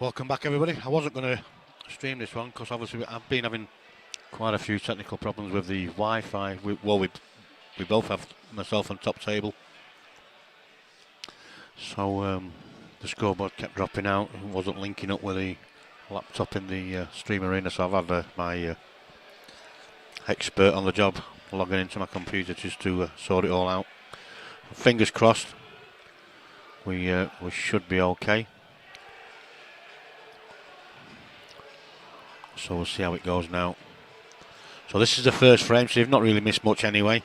Welcome back, everybody. I wasn't going to stream this one because obviously I've been having quite a few technical problems with the Wi-Fi. We both have, myself and Top Table. So the scoreboard kept dropping out and wasn't linking up with the laptop in the stream arena. So I've had my expert on the job logging into my computer just to sort it all out. Fingers crossed. We should be okay. So we'll see how it goes now. So this is the first frame, so you've not really missed much anyway.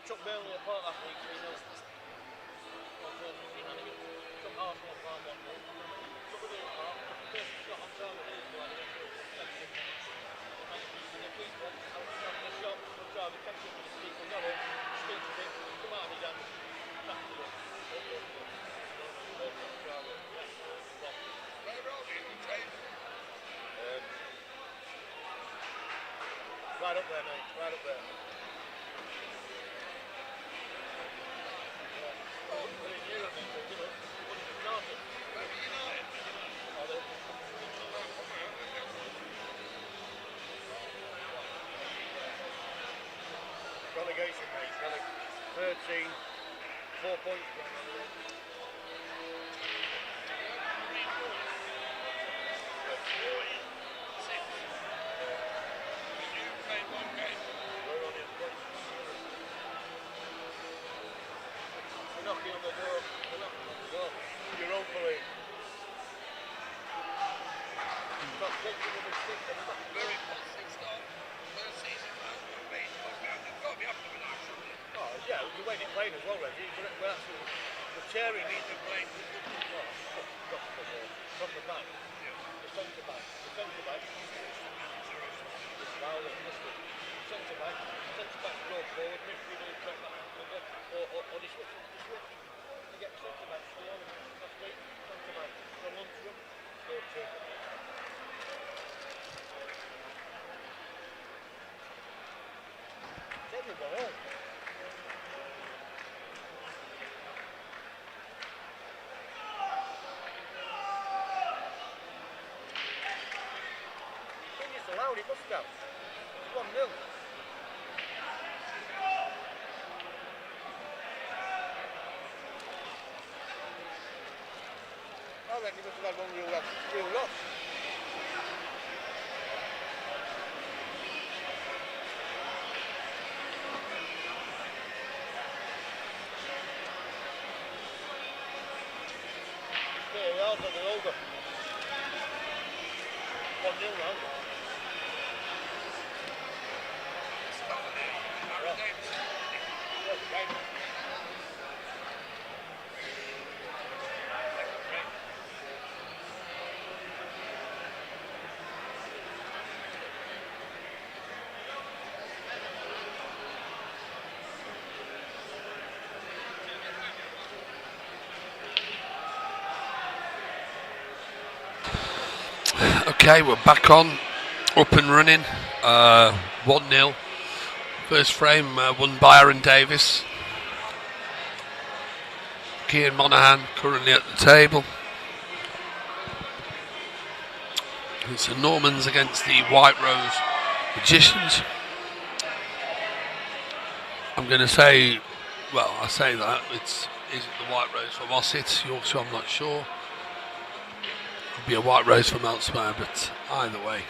Chuck Burnley apart last week, 3-0. Chuck Arsenal apart 1-0. Chuck the Villa apart. First shot on target is like the and the keeper, having a shot from target, catch up with his keeper, got it, speaks to him, come out of his hand, back to him. Right up there, mate, right up there. Relegation, mate. 13, 4 points. We're knocking on the door. We're knocking on the door. Europa League. Top 6 with a 6 and a very positive start. First season, got to be up to the night. Oh, yeah, the way they're playing as well, Reggie. We're actually, the Cherry needs to play from the back. The centre back. The centre back. Centre back go forward, midfield will track back or they switch. They get the centre back, stay on him. That's great. Centre back. From Lundstrom, go to. Take the ball. Allowed it must have. It's 1-0. then you must have had one real loss. Yeah, we are, but they're over. 1-0 now. Okay, we're back on, up and running. 1-0. First frame won by Aaron Davis. Cian Monaghan currently at the table. It's the Normans against the White Rose Magicians. I'm going to say, well, I say that it's isn't the White Rose from Ossett, Yorkshire, I'm not sure. Could be a White Rose from elsewhere, but either way,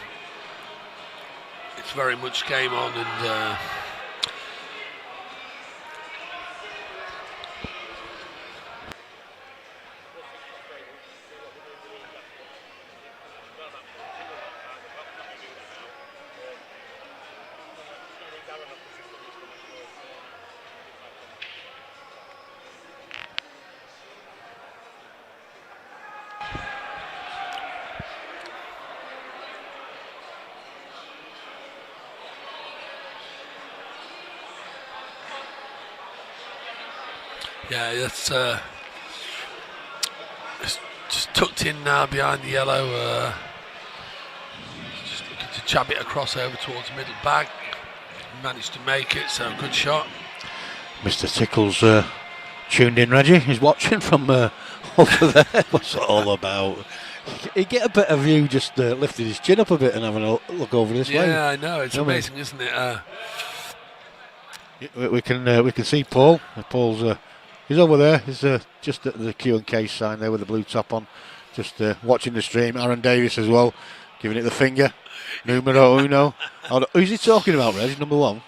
it's very much game on, and yeah, that's it's just tucked in now behind the yellow. Just looking to jab it across over towards the middle bag. Managed to make it, so good shot. Mr. Tickle's tuned in, Reggie. He's watching from over there. What's it all about? He'd get a better view just lifting his chin up a bit and having a look over this way. Yeah, I know. It's amazing, isn't it? We can see Paul. Paul's he's over there. He's just at the Q&K sign there with the blue top on, just watching the stream. Aaron Davis as well, giving it the finger. Numero uno. Who's he talking about, Reg? Number one?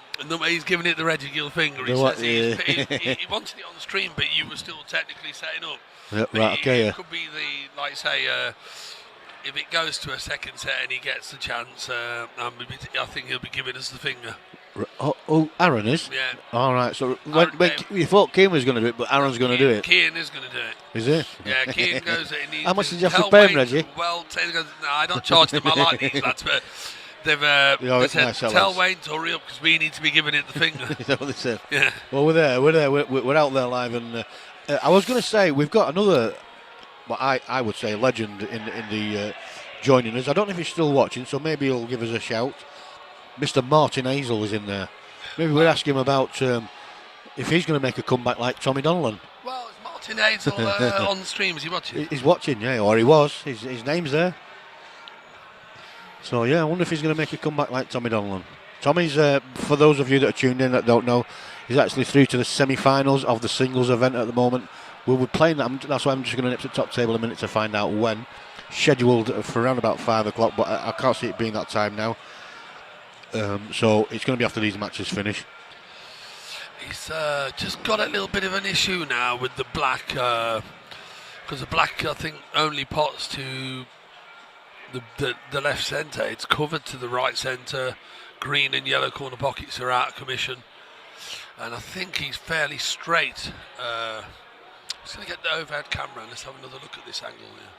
He's giving it the Reggie Gill finger. He says he wanted it on the stream, but you were still technically setting up. Yeah, But right, okay, it yeah. could be the, like say, if it goes to a second set and he gets the chance, I think he'll be giving us the finger. Oh, Aaron is? Yeah. All right, so when you thought Cian was going to do it, but Aaron's going to do it. Cian is going to do it. Is he? Yeah, Cian goes it. How much did you have to pay him, Reggie? Well, no, I don't charge them. I like these lads, but they've they said, tell Wayne to hurry up because we need to be giving it the finger. Is that what they said? Yeah. Well, we're there. We're out there live, and I was going to say we've got another, what I would say, legend in the joining us. I don't know if he's still watching, so maybe he'll give us a shout. Mr. Martin Hazel is in there. Maybe we'll ask him about if he's going to make a comeback like Tommy Donlan. Well, is Martin Hazel on the stream? Is he watching? He's watching, yeah, or he was. His name's there. So, yeah, I wonder if he's going to make a comeback like Tommy Donlan. Tommy's, for those of you that are tuned in that don't know, he's actually through to the semi-finals of the singles event at the moment. We'll be playing that. That's why I'm just going to nip to the top table in a minute to find out when. Scheduled for around about 5 o'clock, but I can't see it being that time now. So it's going to be after these matches finish. He's just got a little bit of an issue now with the black, because the black, I think, only pots to the left centre. It's covered to the right centre. Green and yellow corner pockets are out of commission, and I think he's fairly straight. Just going to get the overhead camera and let's have another look at this angle here.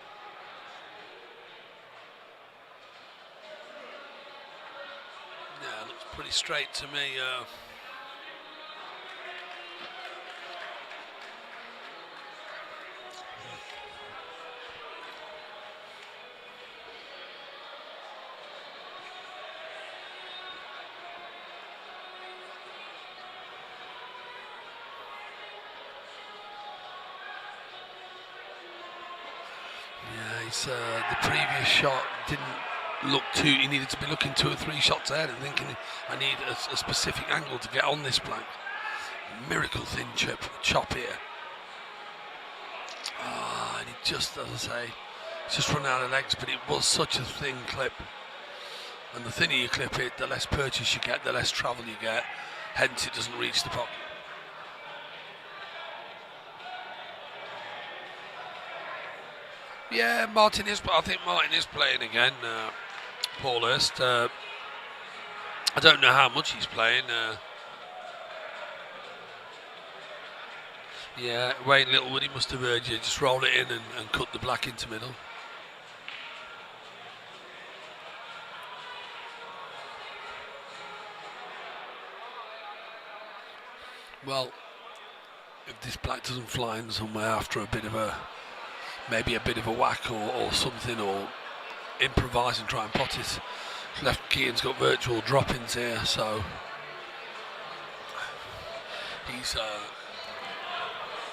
Yeah, looks pretty straight to me. The previous shot didn't look too. He needed to be looking 2 or 3 shots ahead and thinking, I need a specific angle to get on this plank. Miracle thin chop here. And he just, as I say, just run out of legs, but it was such a thin clip. And the thinner you clip it, the less purchase you get, the less travel you get. Hence, it doesn't reach the pocket. Yeah, I think Martin is playing again. Paul Hurst. I don't know how much he's playing. Yeah, Wayne Littlewood, he must have heard you. Just roll it in and cut the black into middle. Well, if this black doesn't fly in somewhere after maybe a bit of a whack or something, or improvise and try and pot it, left Keane's got virtual drop-ins here, so he's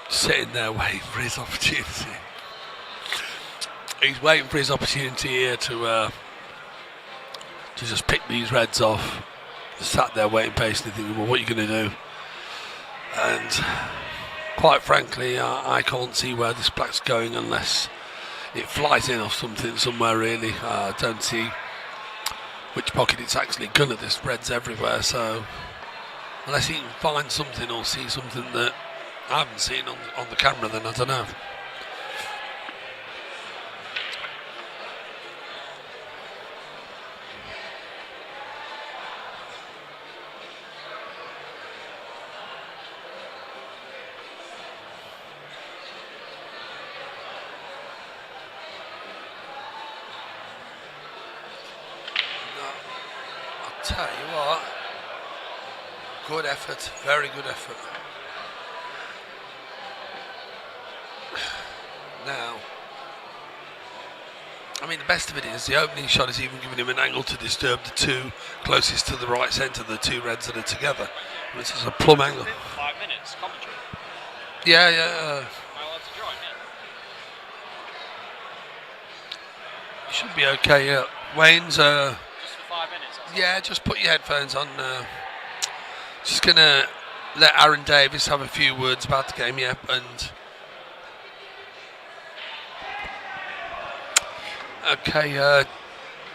sitting there waiting for his opportunity. He's waiting for his opportunity here to just pick these reds off. Just sat there waiting patiently, thinking, well, what are you going to do? And quite frankly, I can't see where this black's going unless it flies in off something somewhere, really. I don't see which pocket it's actually gonna. There's reds everywhere, so unless he can find something or see something that I haven't seen on the camera, then I don't know. Tell you what, good effort, very good effort. Now, I mean, the best of it is the opening shot is even giving him an angle to disturb the two closest to the right centre, the two reds that are together. This is a plumb angle. 5 minutes, commentary. Yeah. Am I allowed to join? You should be okay, yeah. Wayne's, Just for 5 minutes. yeah, just put your headphones on. Just going to let Aaron Davis have a few words about the game, yeah, and... Okay,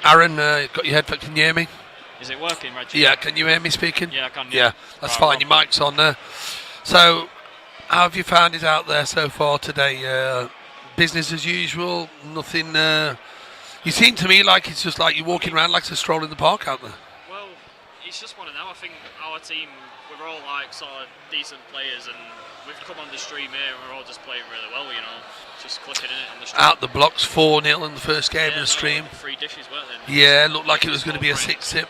Aaron, got your headphones, can you hear me? Is it working, Reggie? Yeah, can you hear me speaking? Yeah, I can. Yeah, that's Right, fine, your mic's on there. So, how have you found it out there so far today? Business as usual, nothing... You seem to me like it's just like you're walking around like it's a stroll in the park out there. Well, it's just one of them. I think our team, we're all like sort of decent players, and we've come on the stream here and we're all just playing really well, you know, just clicking in it on the stream. Out the blocks, 4-0 in the first game of the stream. 3 dishes, weren't they? Yeah, looked like it was going to be a 6-zip.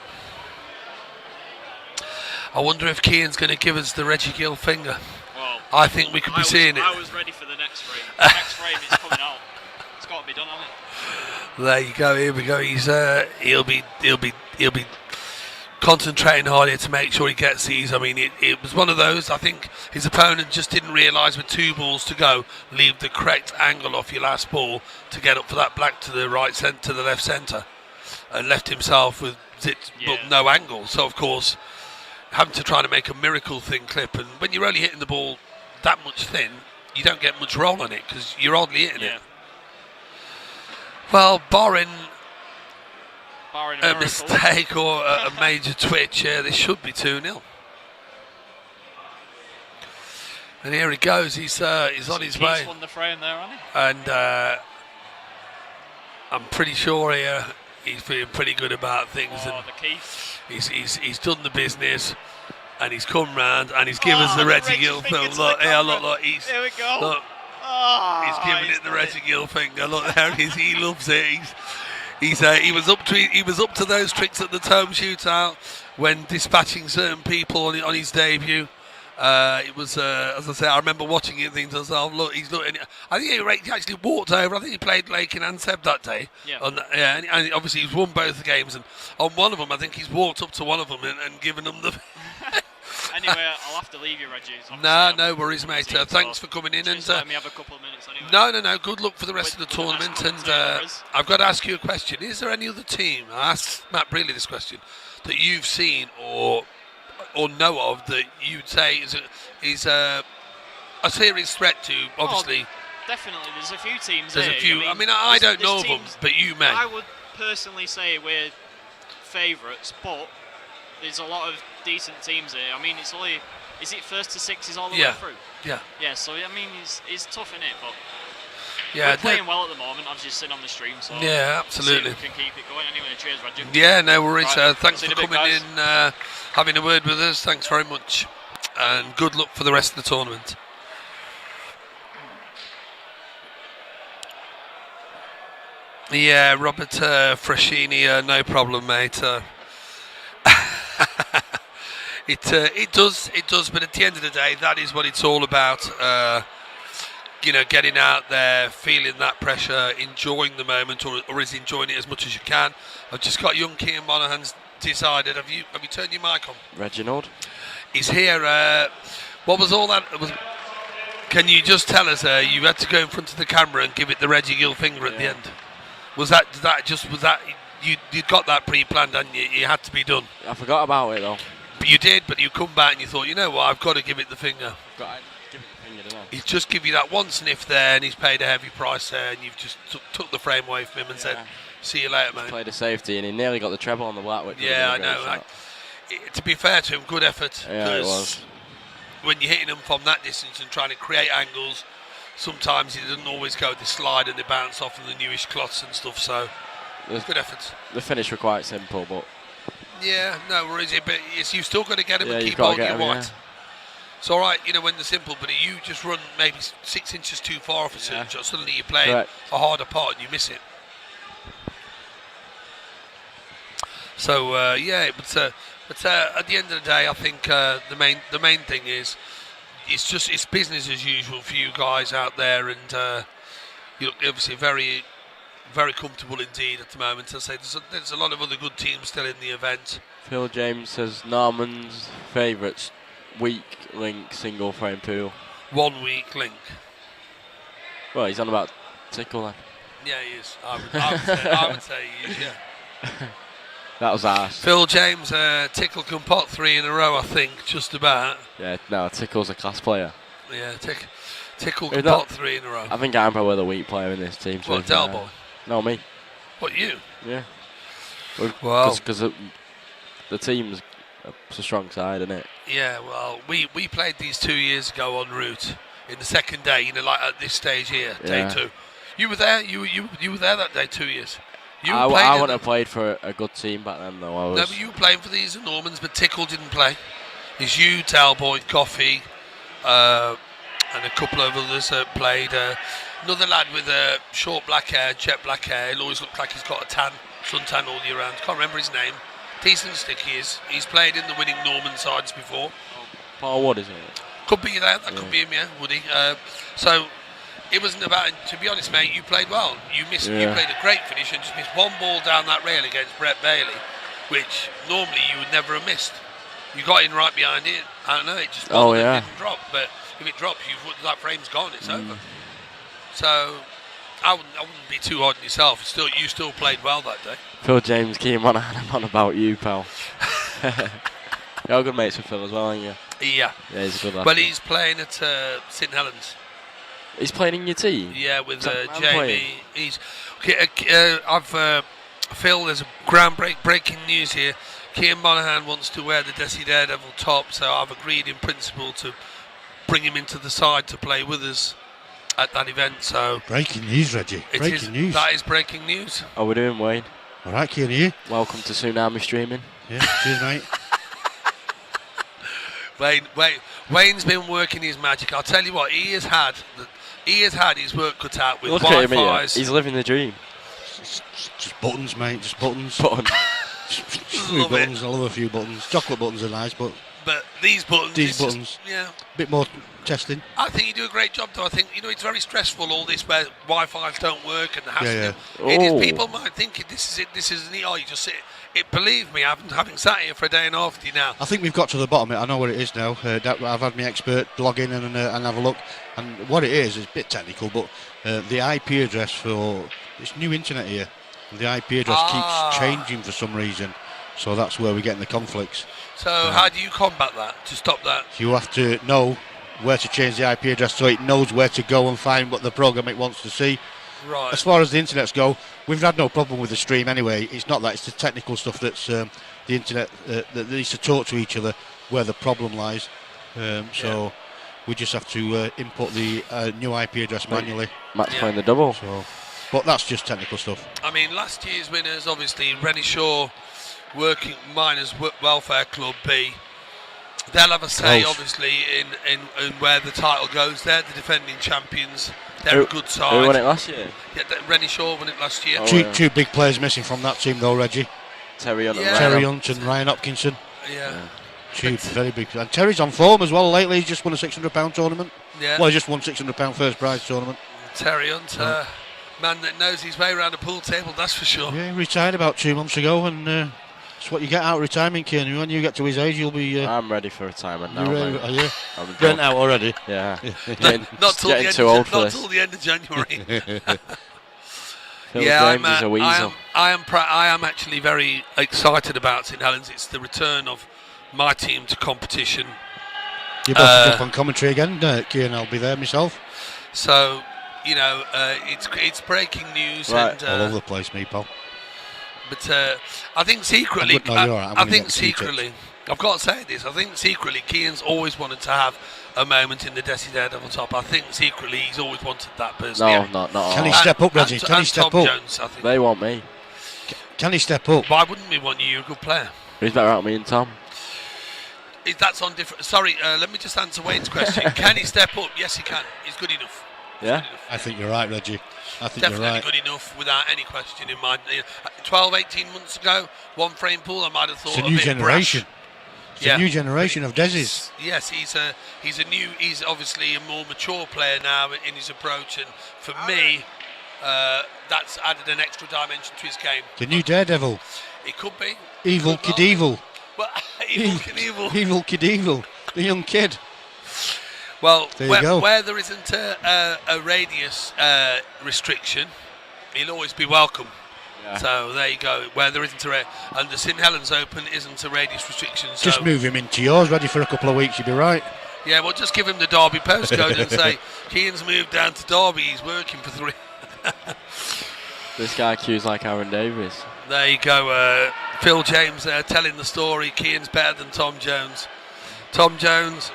I wonder if Keane's going to give us the Reggie Gill finger. Well, I think we could be seeing it. I was ready for the next frame. The next frame is coming out. It's got to be done, hasn't it? There you go. Here we go. He'll be concentrating hard here to make sure he gets these. I mean, it was one of those. I think his opponent just didn't realise with 2 balls to go, leave the correct angle off your last ball to get up for that black to the right centre, to the left centre, and left himself with no angle. So of course, having to try to make a miracle thin clip, and when you're only hitting the ball that much thin, you don't get much roll on it because you're oddly hitting it. Well, barring a mistake or a major twitch, this should be 2-0. And here he goes. He's on his way. He's won the frame there, hasn't he? And I'm pretty sure he's feeling pretty good about things. Oh, the Keith. He's done the business, and he's come round and he's given us the Reggie Gill film. Look, here, look. There we go. Look. Oh, he's giving it the Reggie Gill finger. Look, there he is. He loves it. He was up to those tricks at the Tome Shootout when dispatching certain people on his debut. It was, as I say, I remember watching it and thinking to myself, look, he's looking. I think he actually walked over. I think he played Lakin and Seb that day. Yeah. And obviously he's won both the games. And on one of them, I think he's walked up to one of them and given them the. Anyway, I'll have to leave you, Reggie. No worries, mate. Thanks for coming in. And let me have a couple of minutes anyway. No. Good luck for the rest of the tournament. And I've got to ask you a question. Is there any other team? I asked Matt Brealey this question that you've seen or know of that you'd say is a serious threat to, obviously. definitely. There's a few teams. There's here. a few. I don't know them, but you may. I would personally say we're favourites, but there's a lot of decent teams here. I mean, it's only, is it first to six is all the way through? Yeah. Yeah. So I mean, it's tough in it, but yeah, we're playing well at the moment. I've just seen on the stream, so yeah, absolutely. See if we can keep it going. Anyway, cheers, Roger. Yeah, no worries. Right, thanks see for you in a bit, coming guys. in, having a word with us. Thanks very much, and good luck for the rest of the tournament. Yeah, Robert Frashini, no problem, mate. It does, but at the end of the day, that is what it's all about. Getting out there, feeling that pressure, enjoying the moment, or is enjoying it as much as you can. I've just got young Kean Monaghan's decided. Have you turned your mic on? Reginald? He's here. What was all that? Can you just tell us? You had to go in front of the camera and give it the Reggie Gill finger at the end. Was that you got that pre-planned and you had to be done? I forgot about it though. But you did, but you come back and you thought, you know what, I've got to give it the finger. Got to give it the finger, didn't I? He's just give you that one sniff there and he's paid a heavy price there and you've just took the frame away from him and said, see you later, mate. Played a safety and he nearly got the treble on the black. Which I know. To be fair to him, good effort. Yeah, it was. When you're hitting them from that distance and trying to create angles, sometimes it doesn't always go. They slide and they bounce off of the newish cloths and stuff, so good effort. The finish were quite simple, but... Yeah, no worries. But you've still got to get them and keep on holding your white. It's all right, when they're simple, but you just run maybe 6 inches too far off a certain shot, suddenly you're playing a harder part and you miss it. So, but at the end of the day, I think the main thing is it's business as usual for you guys out there, and you're obviously very, very comfortable indeed at the moment. As I say, there's a lot of other good teams still in the event. Phil James says Norman's favourites, weak link single frame pool. 1 week link. Well, he's on about Tickle then. Yeah, he is. I would say he is, yeah. That was ours. Phil James, Tickle can pot 3 in a row, I think, just about. Yeah, no, Tickle's a class player. Yeah, Tickle can pot 3 in a row. I think I'm probably the weak player in this team. What, Del Boy? No, me. What, you? Yeah. Well, because the team's a strong side, isn't it? Yeah, well, we played these 2 years ago en route in the second day, like at this stage here, day 2. You were there? You were there that day 2 years? I wouldn't have played for a good team back then, though. No, but you were playing for these Normans, but Tickle didn't play. It's you, Talboy, Coffee, and a couple of others that played. Another lad with short black hair, jet black hair. It always looked like he's got a suntan all year round. Can't remember his name. Decent stick he is. He's played in the winning Norman sides before. Paul Wood, isn't it? Could be that. That could be him, yeah, Woody. So it wasn't about. To be honest, mate, you played well. You missed. You played a great finish and just missed one ball down that rail against Brett Bailey, which normally you would never have missed. You got in right behind it. I don't know. It just didn't drop. But if it drops, that frame's gone. It's over. So I wouldn't be too hard on yourself. You still played well that day. Phil James came on about you, pal. You're good mates with Phil as well, aren't you? Yeah. Yeah, he's a good lad. But he's playing at St Helens. He's playing in your team? Yeah, with Jamie. Phil, there's a breaking news here. Kean Monaghan wants to wear the Desi Daredevil top, so I've agreed in principle to bring him into the side to play with us at that event. So breaking news, Reggie. Breaking news. That is breaking news. How are we doing, Wayne? All right, Kean, you? Welcome to Tsunami Streaming. Yeah, cheers, mate. Wayne's been working his magic. I'll tell you what, he has had his work cut out with Look Wi-Fi's. at him, he's living the dream. Just buttons, mate. Just buttons. Love buttons. I love a few buttons. Chocolate buttons are nice, but these buttons. A bit more testing. I think you do a great job, though. I think it's very stressful. All this where Wi-Fi's don't work and the hassle. It is, people might think this is it. This isn't it. Oh, you just sit. Believe me, having sat here for a day and a half now. I think we've got to the bottom of it. I know what it is now. I've had my expert log in and have a look. And what it is a bit technical, but the IP address for this new internet here, the IP address keeps changing for some reason. So that's where we're getting the conflicts. So how do you combat that, to stop that? You have to know where to change the IP address so it knows where to go and find what the program it wants to see. Right. As far as the internets go, we've had no problem with the stream anyway. It's not that, it's the technical stuff that's the internet that needs to talk to each other where the problem lies. So we just have to input the new IP address manually. Matt's playing the double. So, but that's just technical stuff. I mean, last year's winners, obviously, Renishaw Working Miners Welfare Club B. They'll have a say, Close. obviously, in where the title goes. They're the defending champions. They're a good side. Who won it last year? Yeah, Renishaw won it last year. Oh, Two big players missing from that team though, Reggie. Terry Hunt. Yeah. Terry Hunt and Ryan Hopkinson. Yeah. Two very big. And Terry's on form as well lately. He's just won a £600 tournament. Yeah. Well, he just won £600 first prize tournament. Terry Hunt, man that knows his way around a pool table, that's for sure. Yeah, he retired about 2 months ago, and it's what you get out of retirement, Kieran. When you get to his age, you'll be. I'm ready for retirement now. You're ready, mate. are you? I'm Rent done. out already. Yeah. Not till getting the too end, old for not this. till the end of January. Phil Yeah, James is a weasel. I am actually very excited about St Helens. It's the return of my team to competition. You're about to jump on commentary again, Kieran. I'll be there myself. So, you know, it's breaking news, Right. and All over the place, me, pal. but I think secretly, No, you're all right. I'm I gonna think get the tea secretly, I've got to say this. I think secretly, Keane's always wanted to have a moment in the Desi Daredevil top. I think secretly, he's always wanted that personally. No, not Can he all. step up, Reggie? Can he and step Tom up? Jones, I think. They want me. Can he step up? Why wouldn't we want you? You're a good player. Who's better at me and Tom? That's on different. Sorry, let me just answer Wayne's question. Can he step up? Yes, he can. He's good enough. Yeah. I think you're right, Reggie. I think Definitely you're right. good enough without any question in mind. 12, 18 months ago, one frame pool, I might have thought It's a a new bit generation. brash. It's a new generation of Desis. Yes, he's obviously a more mature player now in his approach, and for me, that's added an extra dimension to his game. The new Daredevil. It could be. Evil Could Kid well be. Evil. Well, evil Kid Evil. Evil Kid Evil. The young kid. Well, There you go. where there isn't a radius restriction, he'll always be welcome. Yeah. So there you go. Where there isn't and the St Helens Open isn't a radius restriction. So Just move him into yours, ready for a couple of weeks, you'll be right. yeah, well, just give him the Derby postcode and say Keane's moved down to Derby. He's working for 3. This guy cues like Aaron Davis. There you go. Phil James there telling the story. Keane's better than Tom Jones. Tom Jones,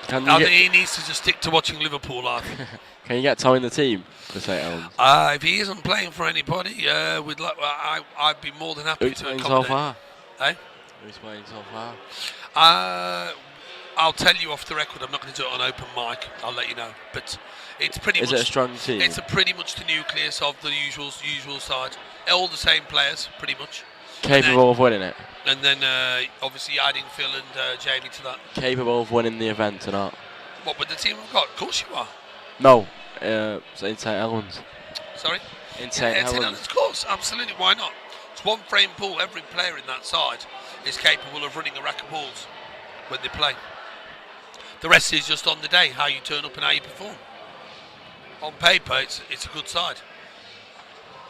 Can I you, think he needs to just stick to watching Liverpool. I think. can you get Tom in the team for St Helens? If he isn't playing for anybody, I'd be more than happy Who's to playing so accommodate. far? Eh? Who's playing so far? I'll tell you off the record. I'm not going to do it on open mic. I'll let you know. But it's pretty Is much it a strong team? It's pretty much the nucleus of the usual side. All the same players, pretty much. Capable of winning it? And then obviously adding Phil and Jamie to that. Capable of winning the event or not? What with the team we've got? Of course you are. No, so in St Helens. Sorry. In St It's Helens. Of course, absolutely. Why not? It's one frame pool. Every player in that side is capable of running a rack of balls when they play. The rest is just on the day, how you turn up and how you perform. On paper, it's a good side.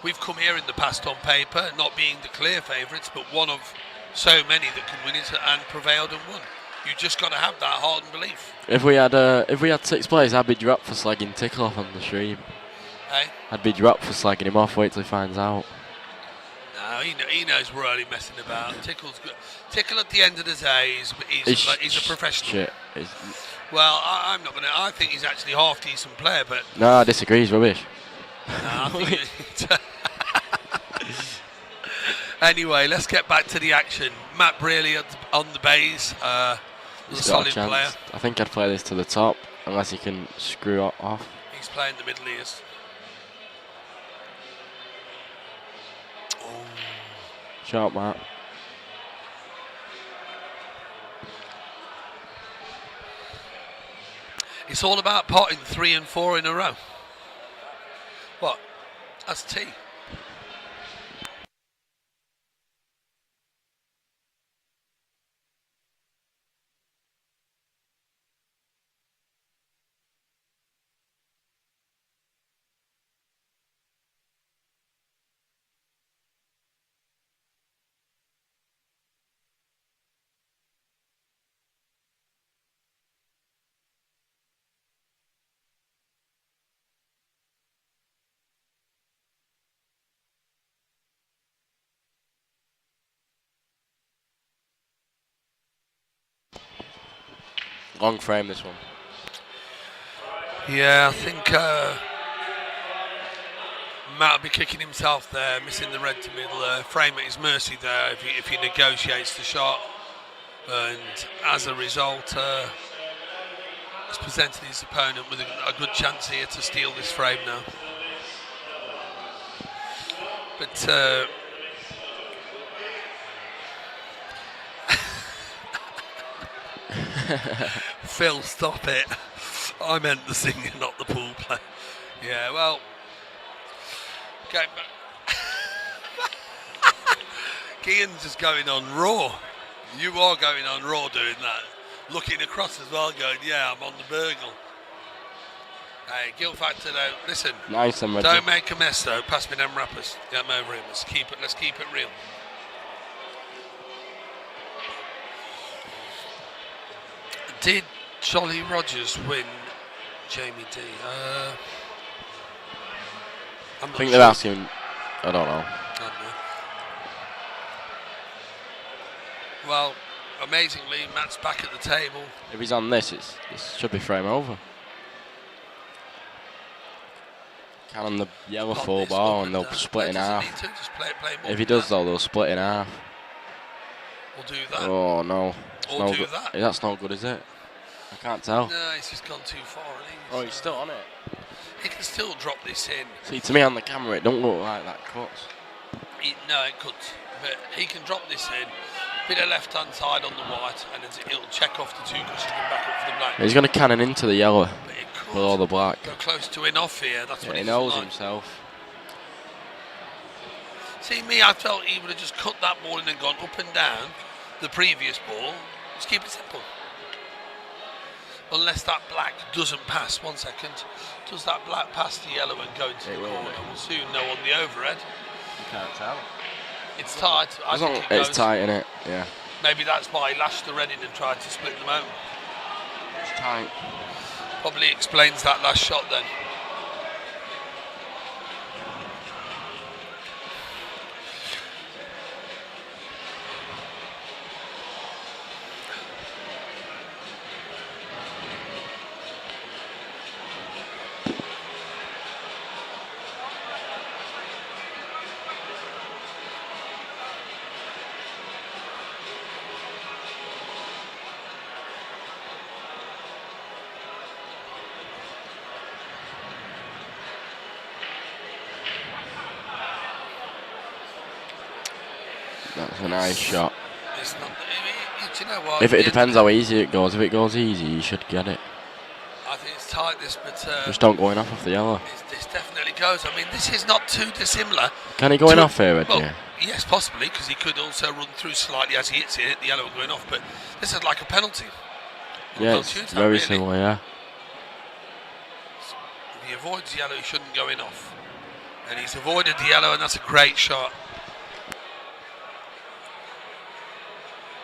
We've come here in the past on paper, not being the clear favourites, but one of so many that can win it and prevailed and won. You just got to have that heart and belief. If we had 6 players, I'd be dropped for slagging Tickle off on the stream. Eh? I'd be dropped for slagging him off. Wait till he finds out. No, he knows we're only messing about. Tickle's good. Tickle at the end of the day he's a professional. Shit. Well, I'm not gonna. I think he's actually a half decent player, but No, I disagree. He's rubbish. I think anyway, let's get back to the action. Matt Brearley on the bays, a He's got solid a chance. player. I think I'd play this to the top, unless he can screw it off. He's playing the middle ears. Sharp, Matt. It's all about potting 3 and 4 in a row. What? That's tea. Long frame, this one. Yeah, I think Matt will be kicking himself there, missing the red to middle. Frame at his mercy there if he negotiates the shot. And as a result, has presented his opponent with a good chance here to steal this frame now. But Phil, stop it. I meant the singer, not the pool play. Yeah, well, okay, Keane's just going on raw. You are going on raw doing that. Looking across as well, going, yeah, I'm on the burgle. Hey, Gil Factor, though, listen. Nice, I'm ready. Don't make a mess, though. Pass me them wrappers. Get them over him. Let's keep it real. Did Jolly Rogers win Jamie D? I think they're asking. I don't know. I don't know. Well, amazingly, Matt's back at the table. If he's on this, this should be frame over. Can on the yellow full ball and they'll split in half. If he does though, they'll split in half. We'll do that. Oh no. We'll do that. That's not good, is it? I can't tell. No, he's just gone too far. Oh, he's still on it. He can still drop this in. See, to me on the camera, it don't look like that cuts. No, it could. But he can drop this in. Bit of left-hand side on the white, and it'll check off the two cushions and back up for the black. He's going to cannon into the yellow with all the black. Go close to in off here. That's what he knows himself. See me, I felt he would have just cut that ball in and gone up and down the previous ball. Just keep it simple. Unless that black doesn't pass. 1 second. Does that black pass the yellow and go into the corner? We'll soon know on the overhead. You can't tell. It's tight. I think it's tight, innit? Yeah. Maybe that's why he lashed the red in and tried to split them out. It's tight. Probably explains that last shot then. That's a nice shot. It's not, do you know what? If it depends how easy it goes. If it goes easy, you should get it. I think it's tight this, but just don't go in off the yellow. This definitely goes. I mean, this is not too dissimilar. Can he go in off here, Ed? Well, yes, possibly, because he could also run through slightly as he hits it, the yellow going off. But this is like a penalty. Yeah, it's very similar. Yeah. If he avoids the yellow, he shouldn't go in off. And he's avoided the yellow, and that's a great shot.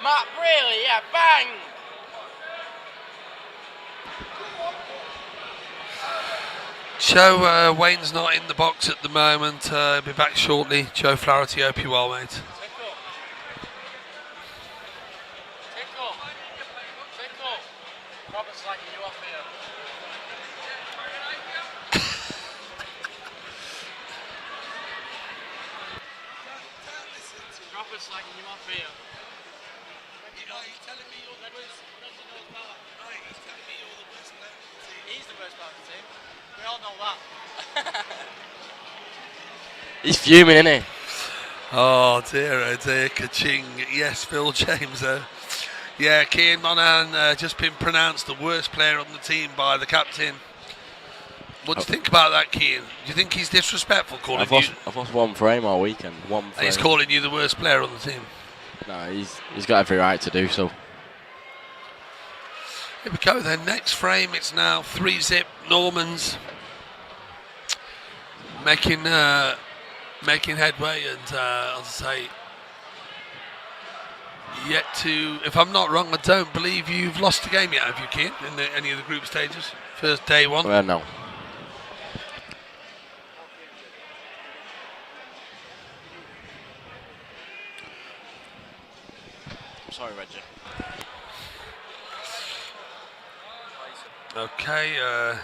Matt, really? Yeah, bang! Joe Wayne's not in the box at the moment. He'll be back shortly. Joe Flaherty, hope you well, mate. Tickle. Robert's slagging you off here. Robert's slagging you off here. He's telling me you're the worst. He's telling me you're the worst player on the team. He's the worst player on the team. We all know that. He's fuming, isn't he? Oh dear, ka-ching. Yes, Phil James. Yeah, Keane Monahan just been pronounced the worst player on the team by the captain. What do you think about that, Keane? Do you think he's disrespectful calling I've lost one frame all weekend. One frame. He's calling you the worst player on the team. No, he's got every right to do so. Here we go then, next frame, it's now 3-zip Normans making headway, and as I say, yet to, if I'm not wrong, I don't believe you've lost a game yet, have you, Keane, in any of the group stages? First day one? Well, no. Sorry, Reggie. Okay,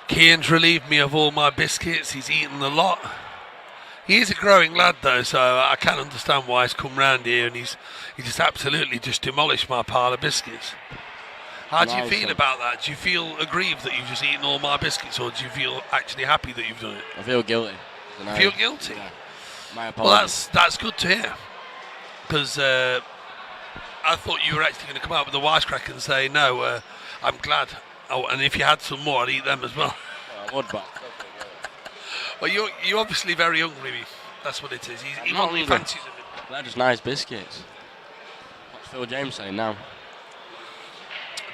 Kean's relieved me of all my biscuits. He's eaten a lot. He is a growing lad though, so I can understand why he's come round here and he just absolutely just demolished my pile of biscuits. How do you feel about that? Do you feel aggrieved that you've just eaten all my biscuits, or do you feel actually happy that you've done it? I feel guilty. You feel guilty? Yeah. My apologies. Well, that's good to hear, because I thought you were actually going to come out with a wisecrack and say, no, I'm glad. Oh, and if you had some more, I'd eat them as well. I would, but well, you're obviously very hungry. That's what it is. He fancies them. They're just nice biscuits. What's Phil James saying now?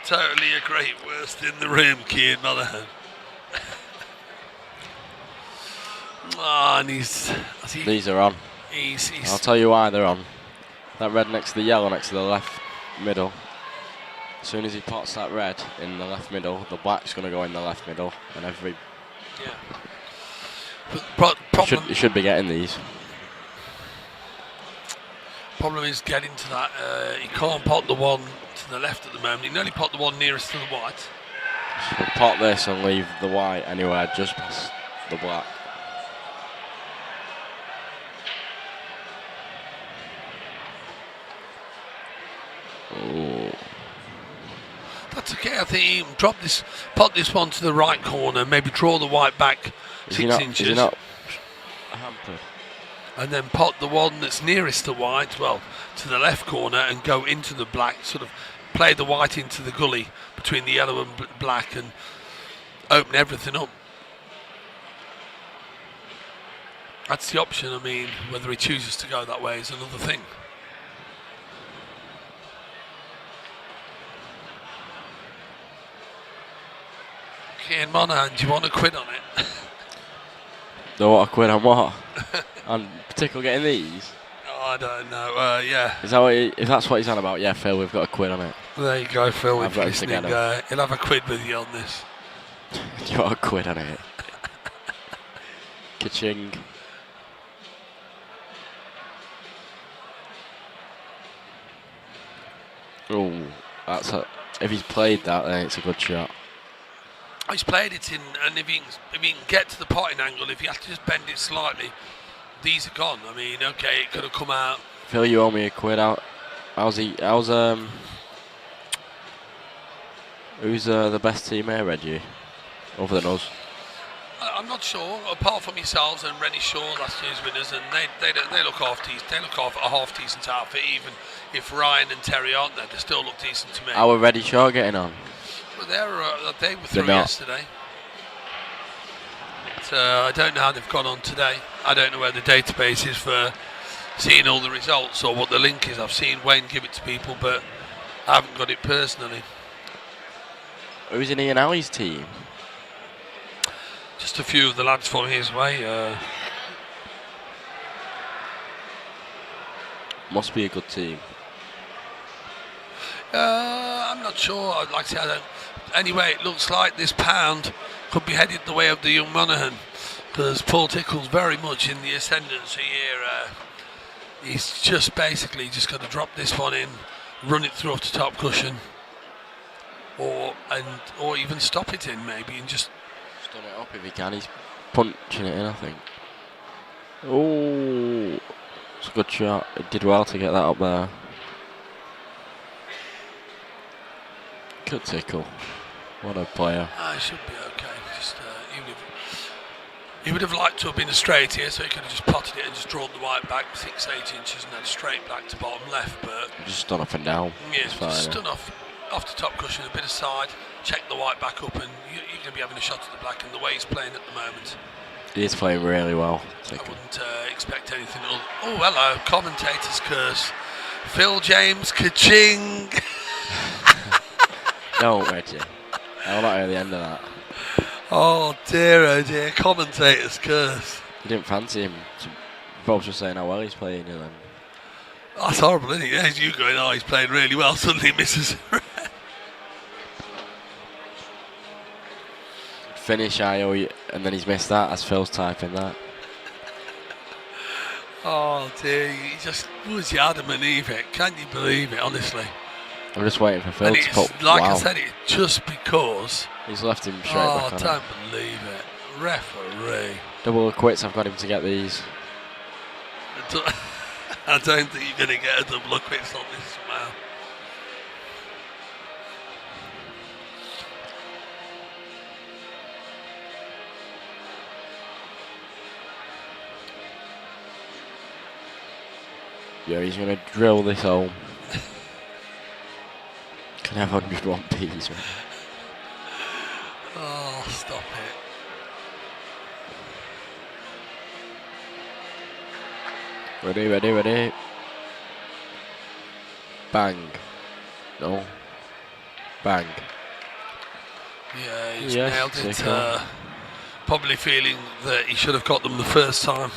Totally agree. Worst in the room, Kean Monaghan. And these are on. He's I'll tell you why they're on. That red next to the yellow next to the left middle. As soon as he pots that red in the left middle, the black's going to go in the left middle, and every. Yeah. You should be getting these. Problem is getting to that. He can't pot the one to the left at the moment. He can only pot the one nearest to the white. So pot this and leave the white anywhere just past the black. Ooh. That's okay. I think he can pot this one to the right corner, maybe draw the white back 6 inches. Is he not hampered? And then pot the one that's nearest the white, well, to the left corner, and go into the black, sort of play the white into the gully between the yellow and black and open everything up. That's the option. I mean, whether he chooses to go that way is another thing. Ian Monaghan, do you want to quid on it? Don't want to quid on what? On particular getting these? Oh, I don't know. Yeah. Is that what if that's what he's on about? Yeah, Phil, we've got a quid on it. There you go, Phil. I've got to get him. He'll have a quid with you on this. You got a quid on it. Ka-ching. Oh, if he's played that, then it's a good shot. He's played it in, and if he can get to the potting angle, if he has to just bend it slightly, these are gone. I mean, okay, it could have come out. Phil, you owe me a quid out. Who's the best team here, Reggie? Other than us? I'm not sure. Apart from yourselves and Rennie Shaw, last year's winners, and they look after a half decent outfit. Even if Ryan and Terry aren't there, they still look decent to me. How are Rennie Shaw getting on? Well, they were through yesterday. But, I don't know how they've gone on today. I don't know where the database is for seeing all the results or what the link is. I've seen Wayne give it to people, but I haven't got it personally. Who's in Ian Alley's team? Just a few of the lads from his way. Must be a good team. I'm not sure. I'd like to say I don't. Anyway, it looks like this pound could be headed the way of the young Monaghan, because Paul Tickle's very much in the ascendancy here. He's just basically just going to drop this one in, run it through off the top cushion, or even stop it in maybe and just stun it up if he can. He's punching it in, I think. Oh, it's a good shot. It did well to get that up there. Good Tickle. What a player. It should be okay. Just he would have liked to have been a straight here, so he could have just potted it and just drawn the white back 6-8 inches and had a straight black to bottom left. But just stun up and down. Yeah, just stun off the top cushion, a bit of side, check the white back up, and you're going to be having a shot at the black. And the way he's playing at the moment, he is playing really well. I wouldn't expect anything. Oh, hello, commentator's curse. Phil James, ka-ching. No, Reggie. I'll not hear the end of that. Oh dear, commentator's curse. You didn't fancy him. Bob's just saying how well he's playing, and then. That's horrible, isn't it? There's you going, oh, he's playing really well, suddenly misses. Finish, and then he's missed that as Phil's typing that. Oh dear, was you adamant it? Can you believe it, honestly? I'm just waiting for Phil to put. Like I said, it's just because He's left him straight Oh, back I on don't it. believe it. Referee. Double the quits, I've got him to get these. I don't think you're going to get a double of quits on this somehow. Yeah, he's going to drill this home. Can have 101 P's, man. Oh, stop it. Ready, ready, ready. Bang. No. Bang. Yeah, he's Yes, nailed it. take on. Probably feeling that he should have got them the first time.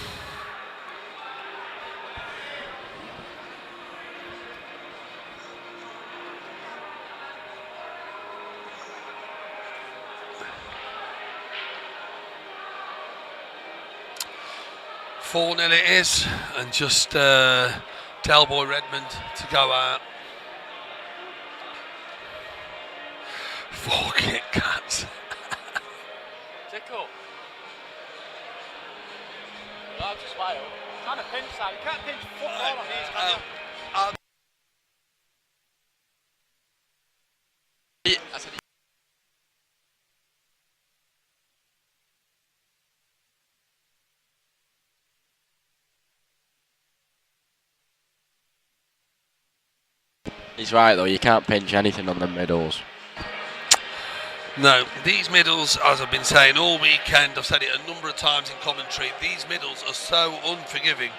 Four 0 it is, and just Delboy Redmond to go out. 4 Kit Kats. Tickle. You have to smile. Trying to pinch that. You can't pinch football on these, can you? I said he's right though, you can't pinch anything on the middles. No, these middles, as I've been saying all weekend, I've said it a number of times in commentary, these middles are so unforgiving.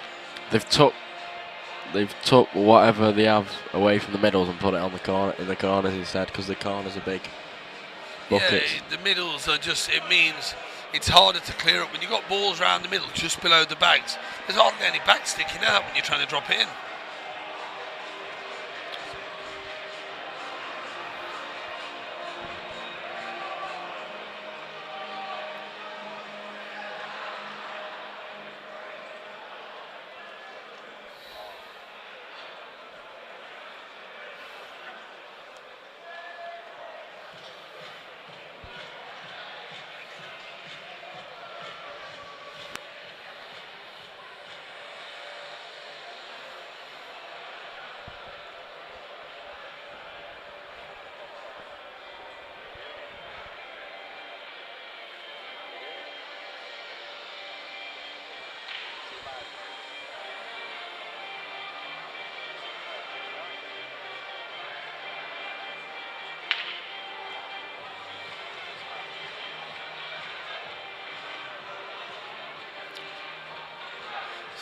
They've took whatever they have away from the middles and put it on the corner in the corners instead, because the corners are big buckets. Yeah, the middles are just, it means it's harder to clear up when you've got balls around the middle just below the bags. There's hardly any bags sticking out when you're trying to drop it in.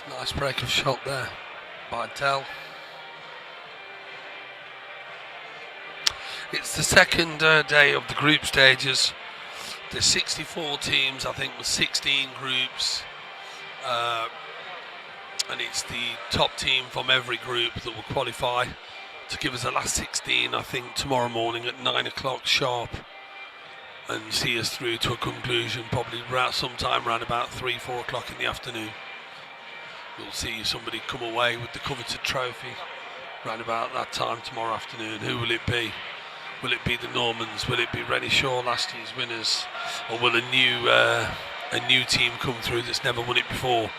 Nice break of shot there by Dell. It's the second day of the group stages. There's 64 teams, I think, with 16 groups. And it's the top team from every group that will qualify to give us the last 16, I think, tomorrow morning at 9 o'clock sharp. And see us through to a conclusion, probably sometime around about 3-4 o'clock in the afternoon. We'll see somebody come away with the coveted trophy round about that time tomorrow afternoon. Who will it be? Will it be the Normans? Will it be Rennie Shaw, last year's winners? Or will a new team come through that's never won it before?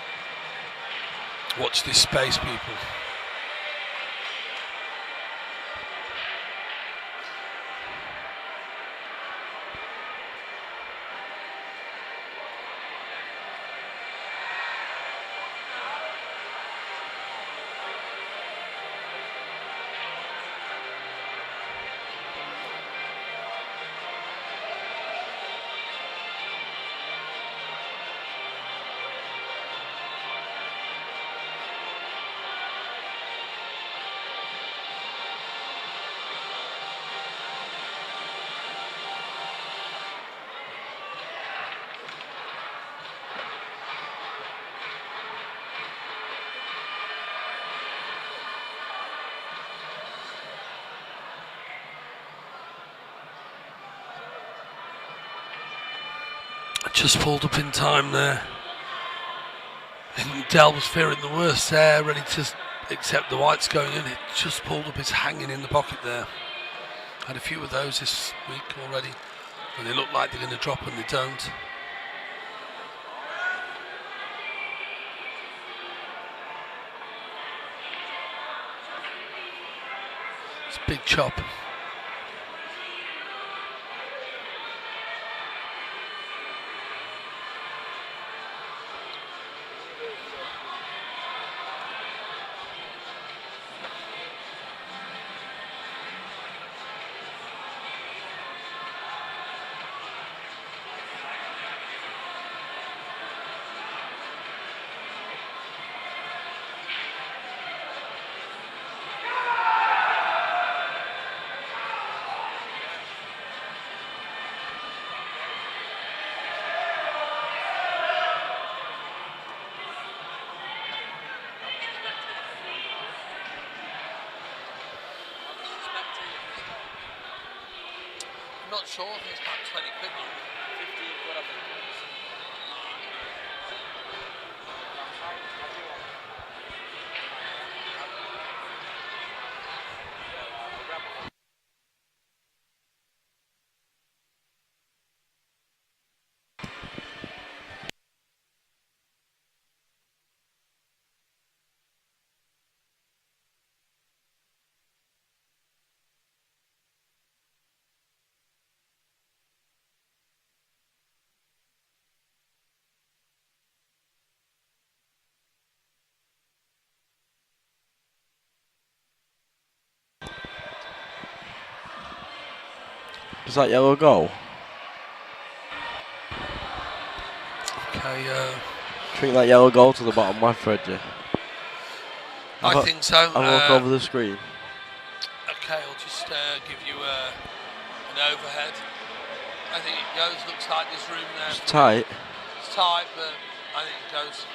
Watch this space, people. Just pulled up in time there. And Dell was fearing the worst there, ready to accept the whites going in. It just pulled up, it's hanging in the pocket there. Had a few of those this week already. And they look like they're going to drop and they don't. It's a big chop. I'm not sure, I think it's about 20 quid. 15 quid, I think it is. Is that yellow goal? Okay, Treat that yellow goal to the bottom left, Reggie. I think so. Have a look over the screen. Okay, I'll just give you an overhead. I think it goes, looks like this room there. It's tight. It's tight, but I think it goes.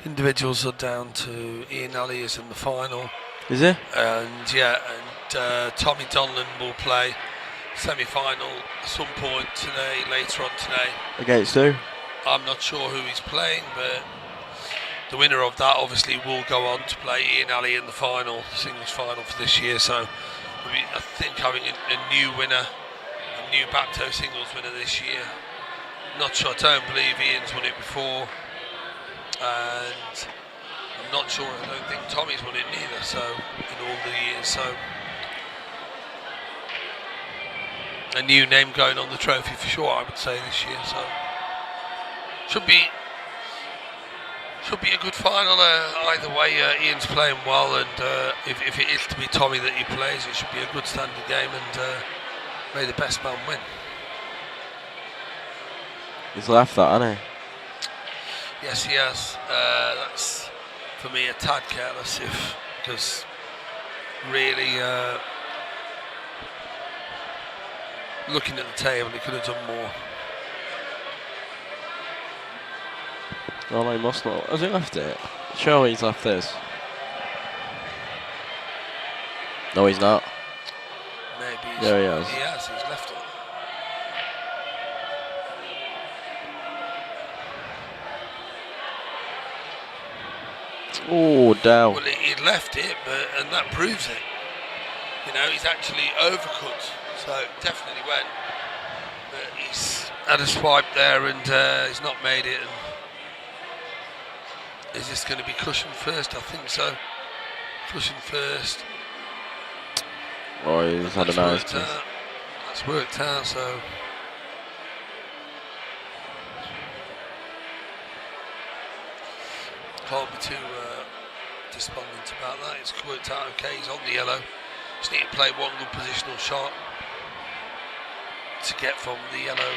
Individuals are down to Ian Elliott in the final. Is it? And yeah, and Tommy Donlan will play semi-final at some point today, later on today. Against who? I'm not sure who he's playing, but the winner of that obviously will go on to play Ian Alley in the final, singles final for this year. So I think having a new winner, a new Bapto singles winner this year. Not sure, I don't believe Ian's won it before. And I'm not sure, I don't think Tommy's won it neither, so in all the years. So a new name going on the trophy for sure, I would say, this year. So should be a good final either way. Ian's playing well, and if it is to be Tommy that he plays, it should be a good standard game, and may the best man win. He's left that, hasn't he? Yes, he has. That's for me a tad careless, because really looking at the table, he could have done more. Oh, he must not. Has he left it? Surely he's left this. No, he's not. Maybe There he has. He has. He's left it. Oh, down. Well, he left it, and that proves it. You know, he's actually overcut, so definitely went. But he's had a swipe there, and he's not made it. And is this going to be cushion first? I think so. Cushion first. Oh, he's had a nice kiss. That's worked out, so. Can't be too despondent about that. It's worked out okay. He's on the yellow. Just need to play one good positional shot to get from the yellow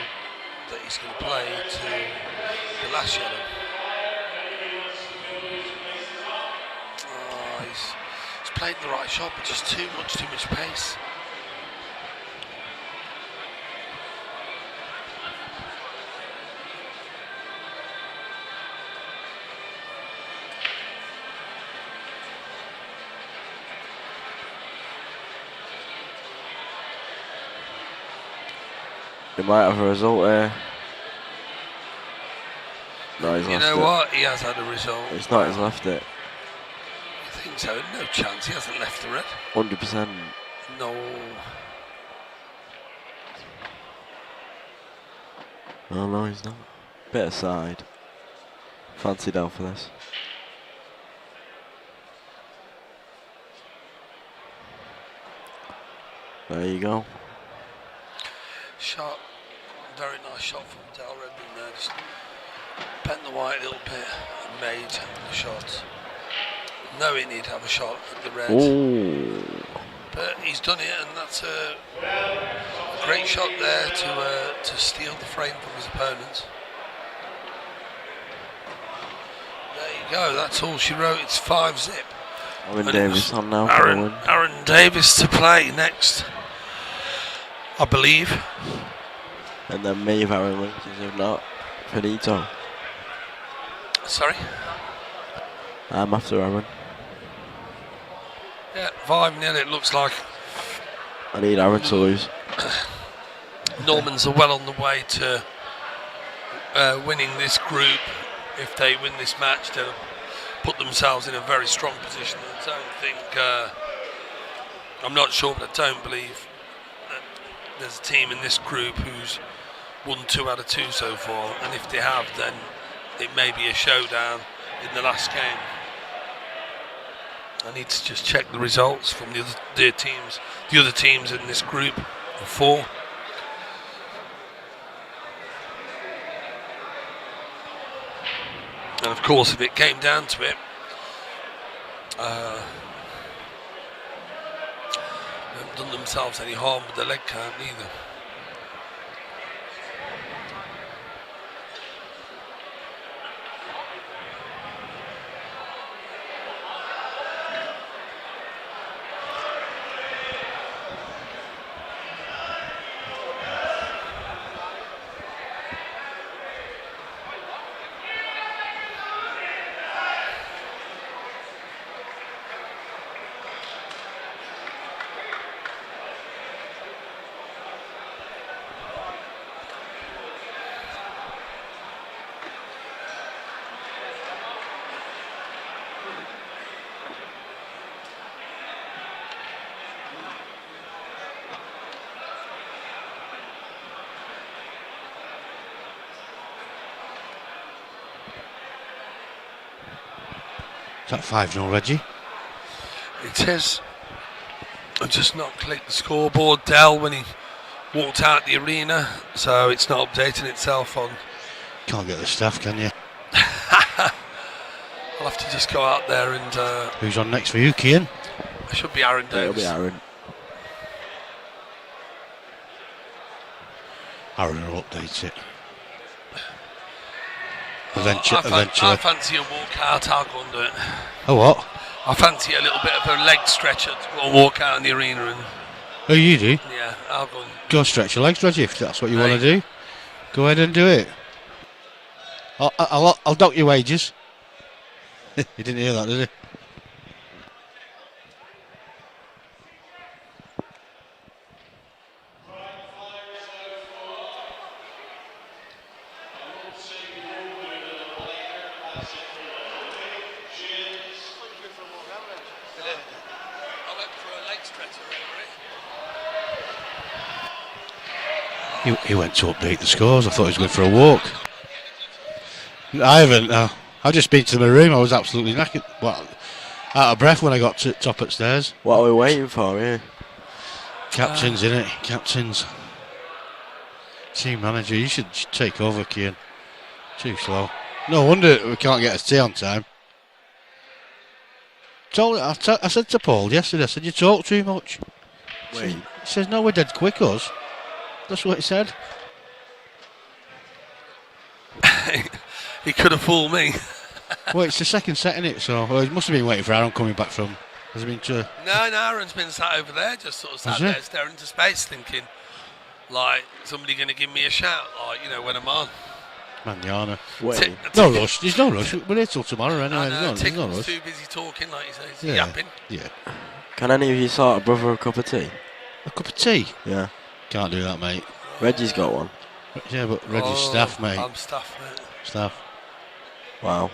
that he's going to play to the last yellow. Oh, he's played the right shot, but just too much pace. He might have a result here. No, he's You left know it. what? He has had a result. It's not, he's left it. I think so. No chance. He hasn't left the red. 100%. No. Oh no, he's not. Bit aside. Fancy down for this. There you go. Shot. Very nice shot from Del Redmond there. Just bent the white a little bit and made the shot. Knowing he'd have a shot at the red. Ooh. But he's done it, and that's a great shot there to steal the frame from his opponent. There you go, that's all she wrote. It's 5-0. Aaron And Davis on now. Aaron Davis to play next, I believe. And then me if Aaron wins, if not, finito. Sorry? I'm after Aaron. Yeah, 5-0 it looks like. I need Aaron to lose. Normans are well on the way to winning this group. If they win this match, they'll put themselves in a very strong position. I don't think, I'm not sure, but I don't believe that there's a team in this group who's won 2 out of 2 so far, and if they have, then it may be a showdown in the last game. I need to just check the results from the other teams in this group of 4. And of course, if it came down to it, they haven't done themselves any harm with the leg count either. Is that 5-0, Reggie? It is. I just not clicked the scoreboard, Dell, when he walked out the arena, so it's not updating itself on. Can't get the staff, can you? I'll have to just go out there and. Who's on next for you, Kian? It should be Aaron It'll Davis. be Aaron. Aaron will update it. I Eventually. fancy a walk out, I'll go and do it. Oh, what? I fancy a little bit of a leg stretcher to go and walk out in the arena and. Oh, you do? Yeah, I'll go and. Go stretch your legs, Reggie, if that's what you Hey. want to do. Go ahead and do it. I'll dock your wages. You didn't hear that, did you? I went for a leg stretcher, He went to update the scores. I thought he was going for a walk. I haven't. I've just been to my room. I was absolutely knackered. Out of breath when I got to top upstairs. What are we waiting for here? Captains, innit? Captains. Team manager. You should take over, Kian. Too slow. No wonder we can't get a tea on time. I said to Paul yesterday, I said, you talk too much. Wait. He says, no, we're dead quick, us. That's what he said. He could have fooled me. Well, it's the second set, innit? So he must have been waiting for Aaron coming back from. Has he been to? No, Aaron's been sat over there, just sort of sat Has he? there staring into space, thinking, like, somebody going to give me a shout, like, you know, when I'm on. Manana. Wait. No rush. There's no rush. We're here till tomorrow anyway. I There's know, no Tickle's rush. too busy talking, like you say, he's Yeah. yapping. Yeah. Can any of you sort a brother a cup of tea? A cup of tea? Yeah. Can't do that, mate. Reggie's got one. Yeah, but Reggie's staff, mate. I'm staff, mate. Staff. Wow.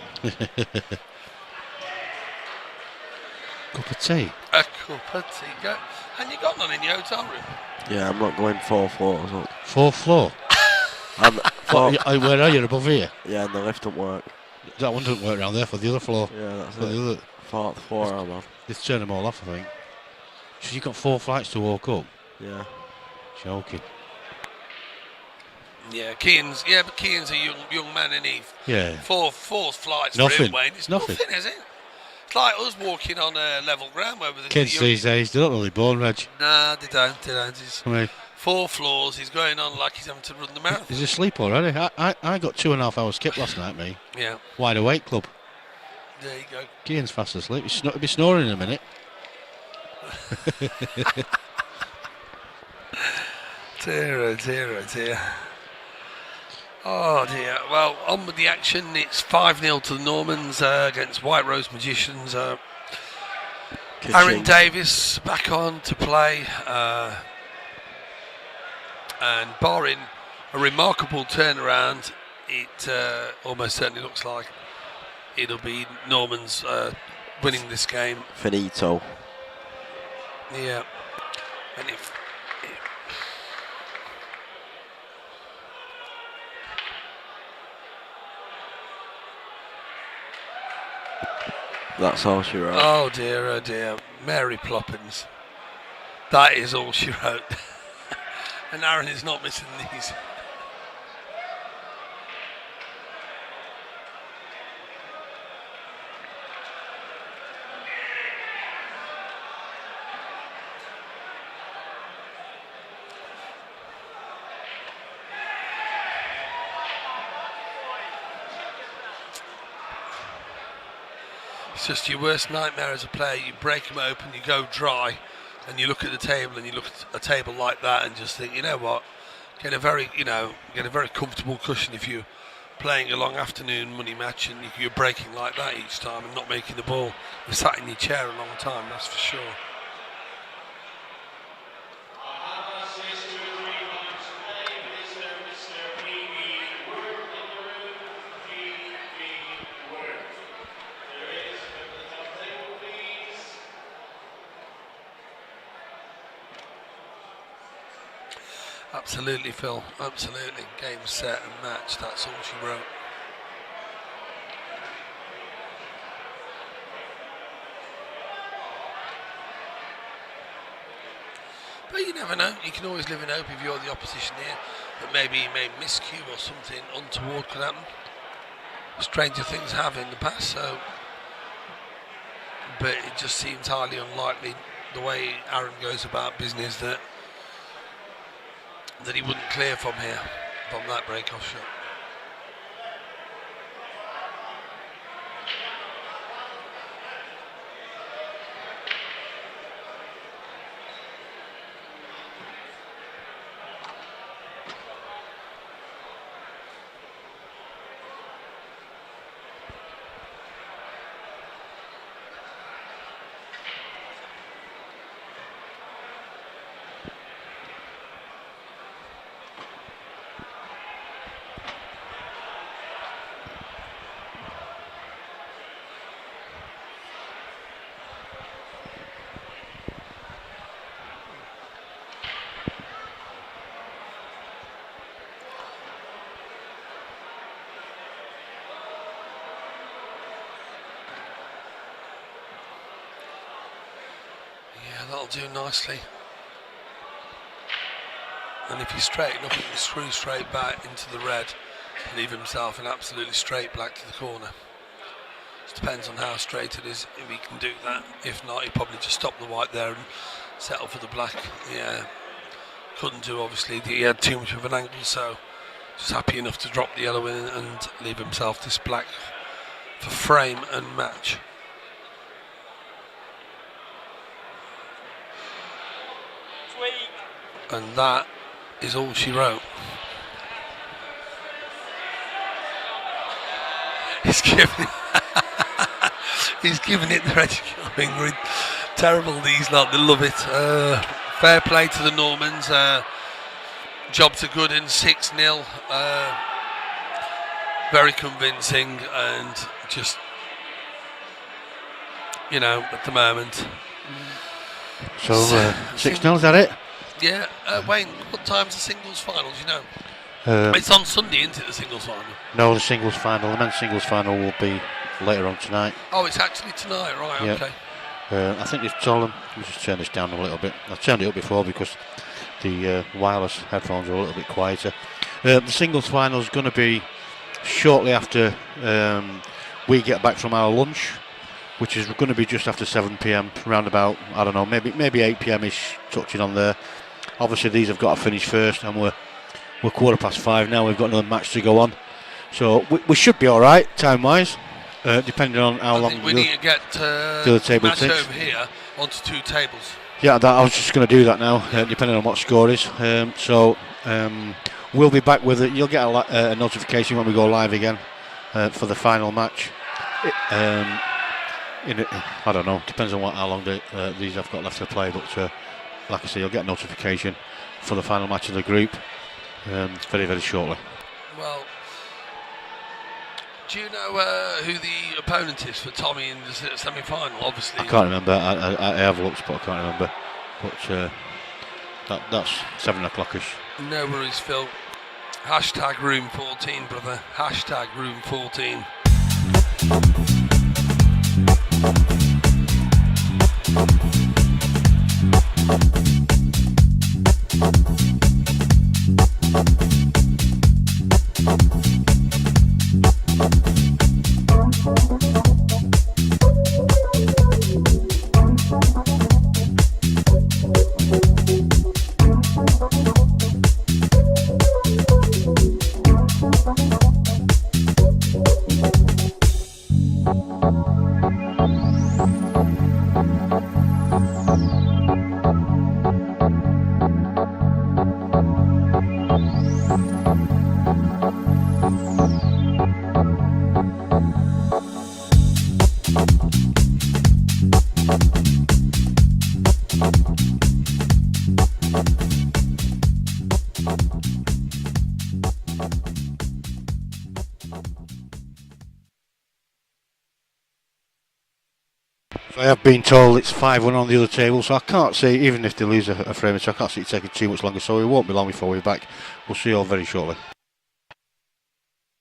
Cup of tea. A cup of tea. And you got none in your hotel room? Yeah, I'm not going 4 floors up. 4th floor. Where are you? Above here? Yeah, and the lift don't work. That one doesn't work around there for the other floor. Yeah, that's for it. the other. 4th floor I'm on. Let's turn them all off, I think. So you've got 4 flights to walk up? Yeah. Joking. Yeah, Keane's. Yeah, but Keane's a young man, isn't he? Yeah. Fourth flights Nothing. for him, Wayne. It's Nothing. nothing, is it? It's like us walking on a level ground where the Kids these days, they're not really born, Reg. Nah, they don't. It's I mean, 4 floors. He's going on like he's having to run the marathon. he's asleep already. I got 2.5 hours skip last night, me. Yeah. Wide awake club. There you go. Keane's fast asleep. He'll be snoring in a minute. Dear, oh dear, oh dear. Oh dear. Well, on with the action. It's 5-0 to the Normans against White Rose Magicians. Aaron Davis back on to play. And barring a remarkable turnaround, it almost certainly looks like it'll be Normans winning this game. Finito. Yeah. And if That's all she wrote. oh dear, Mary Ploppins. That is all she wrote. And Aaron is not missing these. It's just your worst nightmare as a player. You break them open, you go dry, and you look at the table, and you look at a table like that, and just think, you know what, get a very comfortable cushion if you're playing a long afternoon money match, and you're breaking like that each time and not making the ball. You're sat in your chair a long time, that's for sure. Absolutely, Phil. Absolutely. Game, set and match. That's all she wrote. But you never know. You can always live in hope if you're the opposition here that maybe you may miscue or something untoward could happen. Stranger things have in the past, so. But it just seems highly unlikely the way Aaron goes about business that he wouldn't clear from here, from that break-off shot. That'll do nicely. And if he's straight enough, he can screw straight back into the red and leave himself an absolutely straight black to the corner. Just depends on how straight it is, if he can do that. If not, he'd probably just stop the white there and settle for the black. Yeah, couldn't do, obviously. He had too much of an angle, so just happy enough to drop the yellow in and leave himself this black for frame and match. And that is all she wrote. He's giving it the red finger. Terrible, these lot, they love it. Fair play to the Normans. jobs are good in 6-0. Very convincing, and just, at the moment. So 6-0, is that it? Yeah, Wayne, what time's the singles final, do you know? It's on Sunday, isn't it, the singles final? No, the singles final, the men's singles final will be later on tonight. Oh, it's actually tonight, right, Yeah. okay. I think they've told them, let me just turn this down a little bit. I turned it up before because the wireless headphones are a little bit quieter. The singles final is going to be shortly after we get back from our lunch, which is going to be just after 7 p.m, round about, I don't know, maybe 8 p.m-ish, touching on there. Obviously these have got to finish first, and we're 5:15 now. We've got another match to go on, so we should be all right time-wise, depending on how long. I think we need to get the table match takes over here onto 2 tables. Yeah, I was just going to do that now, depending on what score is. We'll be back with it. You'll get a notification when we go live again for the final match. I don't know, depends on how long these have got left to play, but like I say, you'll get a notification for the final match of the group very, very shortly. Well, do you know who the opponent is for Tommy in the semi-final? Obviously, I can't remember. I have looked, but I can't remember. But that's 7 o'clock-ish. No worries, Phil. Hashtag room 14, brother. Hashtag room 14. I have been told it's 5-1 on the other table, so I can't see, even if they lose a frame, so I can't see it taking too much longer, so it won't be long before we're back. We'll see you all very shortly.